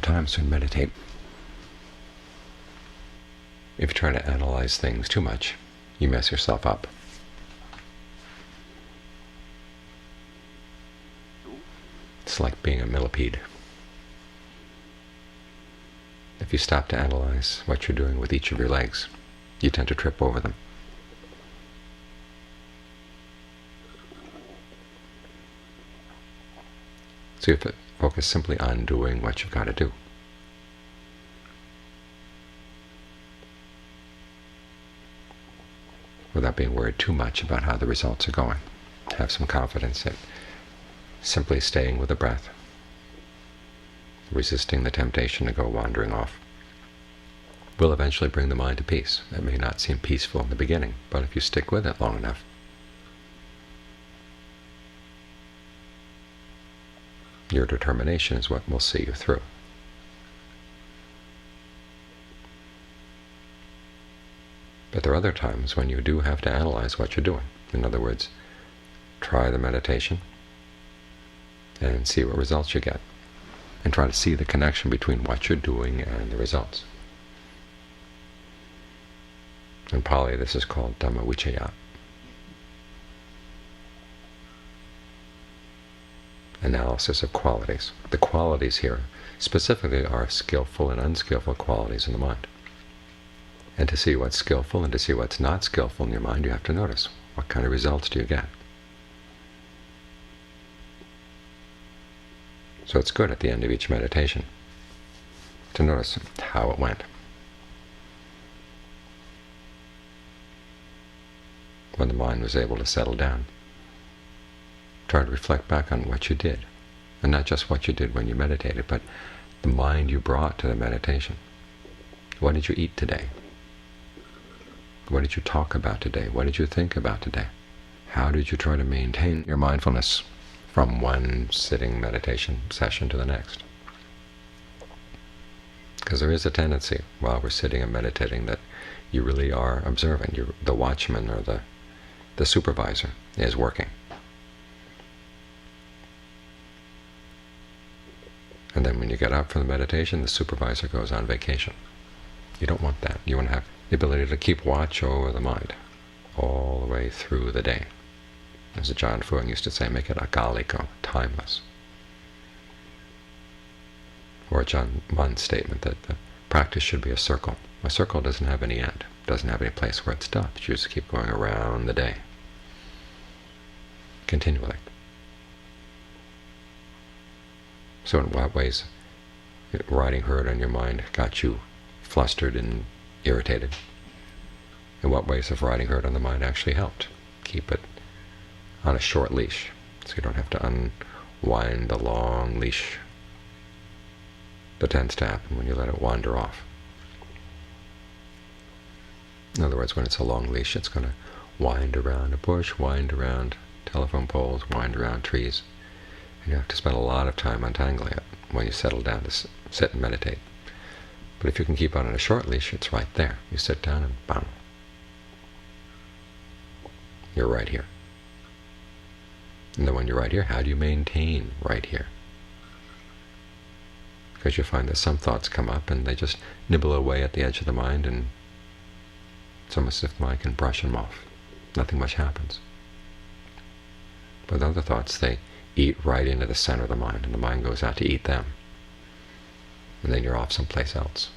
times when you meditate, if you try to analyze things too much, you mess yourself up. It's like being a millipede. If you stop to analyze what you're doing with each of your legs, you tend to trip over them. So you have to focus simply on doing what you've got to do. Without being worried too much about how the results are going. Have some confidence in simply staying with the breath, resisting the temptation to go wandering off, will eventually bring the mind to peace. It may not seem peaceful in the beginning, but if you stick with it long enough, your determination is what will see you through. But there are other times when you do have to analyze what you're doing. In other words, try the meditation and see what results you get, and try to see the connection between what you're doing and the results. In Pali, this is called Dhamma vichaya. Analysis of qualities. The qualities here specifically are skillful and unskillful qualities in the mind. And to see what's skillful and to see what's not skillful in your mind, you have to notice what kind of results do you get. So it's good at the end of each meditation to notice how it went. When the mind was able to settle down, try to reflect back on what you did, and not just what you did when you meditated, but the mind you brought to the meditation. What did you eat today? What did you talk about today? What did you think about today? How did you try to maintain your mindfulness from one sitting meditation session to the next? Because there is a tendency, while we're sitting and meditating, that you really are observing. The watchman or the supervisor is working. And then when you get up from the meditation, the supervisor goes on vacation. You don't want that. You want to have the ability to keep watch over the mind all the way through the day. As John Fuang used to say, make it akaliko, timeless. Or John Mun's statement that the practice should be a circle. A circle doesn't have any end, doesn't have any place where it stops. You just keep going around the day, continually. So in what ways riding herd on your mind got you flustered and irritated? In what ways have riding herd on the mind actually helped keep it on a short leash, so you don't have to unwind the long leash that tends to happen when you let it wander off? In other words, when it's a long leash, it's going to wind around a bush, wind around telephone poles, wind around trees, and you have to spend a lot of time untangling it when you settle down to sit and meditate. But if you can keep on a short leash, it's right there. You sit down and bang, you're right here. And then when you're right here, how do you maintain right here? Because you find that some thoughts come up and they just nibble away at the edge of the mind, and it's almost as if the mind can brush them off. Nothing much happens. But other thoughts, they eat right into the center of the mind, and the mind goes out to eat them. And then you're off someplace else.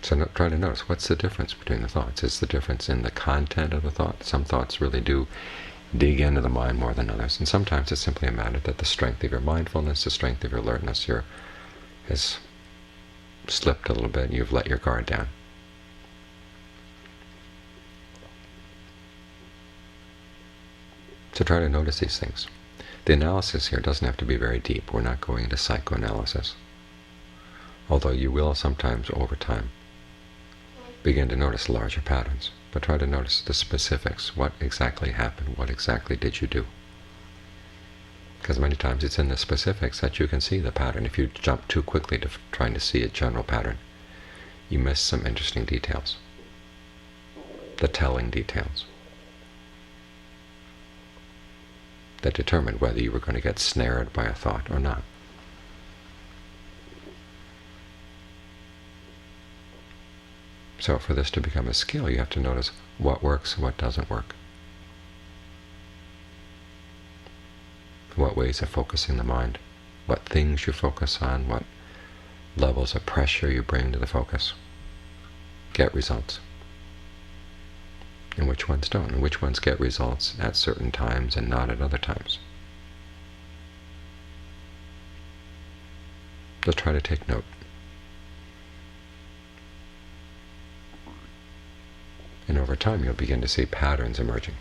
So try to notice, what's the difference between the thoughts? Is the difference in the content of the thought? Some thoughts really do dig into the mind more than others, and sometimes it's simply a matter that the strength of your mindfulness, the strength of your alertness has slipped a little bit, and you've let your guard down. So try to notice these things. The analysis here doesn't have to be very deep. We're not going into psychoanalysis, although you will sometimes, over time, begin to notice larger patterns. But try to notice the specifics. What exactly happened? What exactly did you do? Because many times it's in the specifics that you can see the pattern. If you jump too quickly to trying to see a general pattern, you miss some interesting details, the telling details. that determined whether you were going to get snared by a thought or not. So for this to become a skill, you have to notice what works and what doesn't work. What ways of focusing the mind, what things you focus on, what levels of pressure you bring to the focus, get results, and which ones don't, and which ones get results at certain times and not at other times. Just try to take note. And over time you'll begin to see patterns emerging.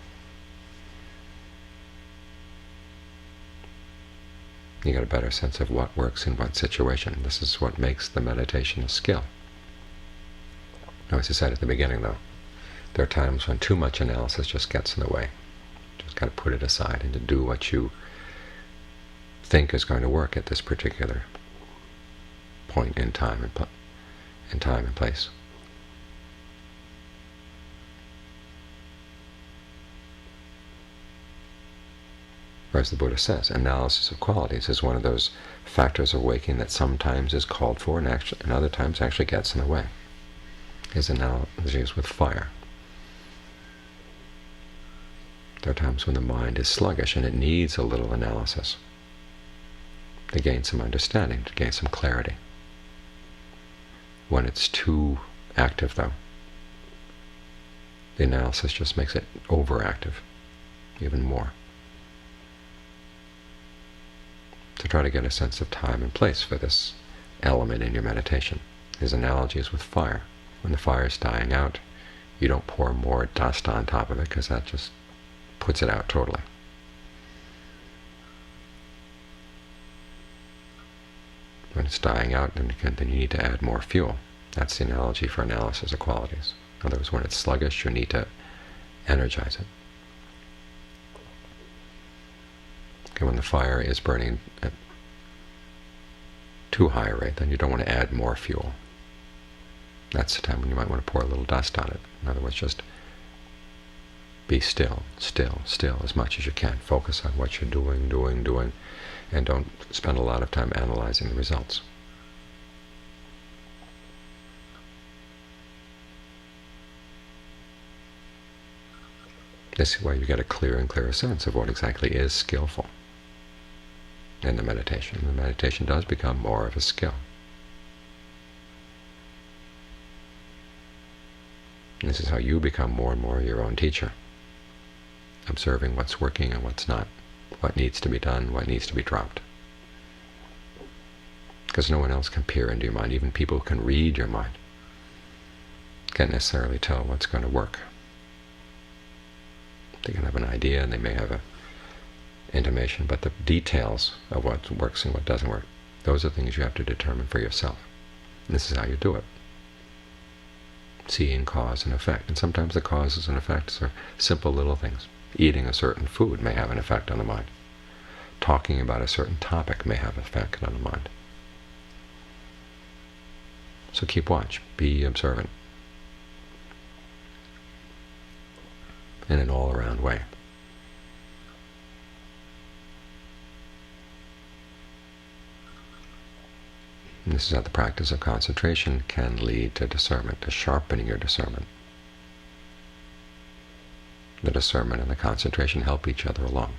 You get a better sense of what works in what situation. This is what makes the meditation a skill. Now, as I said at the beginning, though, there are times when too much analysis just gets in the way. You just got to put it aside and to do what you think is going to work at this particular point in time and place. Or as the Buddha says, analysis of qualities is one of those factors of waking that sometimes is called for and other times actually gets in the way. His analogy is with fire. There are times when the mind is sluggish and it needs a little analysis to gain some understanding, to gain some clarity. When it's too active, though, the analysis just makes it overactive, even more. To try to get a sense of time and place for this element in your meditation. His analogy is with fire. When the fire is dying out, you don't pour more dust on top of it, because that just puts it out totally. When it's dying out, then you need to add more fuel. That's the analogy for analysis of qualities. In other words, when it's sluggish, you need to energize it. Okay, when the fire is burning at too high a rate, then you don't want to add more fuel. That's the time when you might want to pour a little dust on it. In other words, just be still, still, still as much as you can. Focus on what you're doing, and don't spend a lot of time analyzing the results. This is why you get a clearer and clearer sense of what exactly is skillful in the meditation. The meditation does become more of a skill. And this is how you become more and more your own teacher, observing what's working and what's not, what needs to be done, what needs to be dropped. Because no one else can peer into your mind. Even people who can read your mind can't necessarily tell what's going to work. They can have an idea and they may have an intimation, but the details of what works and what doesn't work, those are things you have to determine for yourself. And this is how you do it. Seeing cause and effect. And sometimes the causes and effects are simple little things. Eating a certain food may have an effect on the mind. Talking about a certain topic may have an effect on the mind. So keep watch. Be observant. In an all-around way. And this is how the practice of concentration can lead to discernment, to sharpening your discernment. The discernment and the concentration help each other along.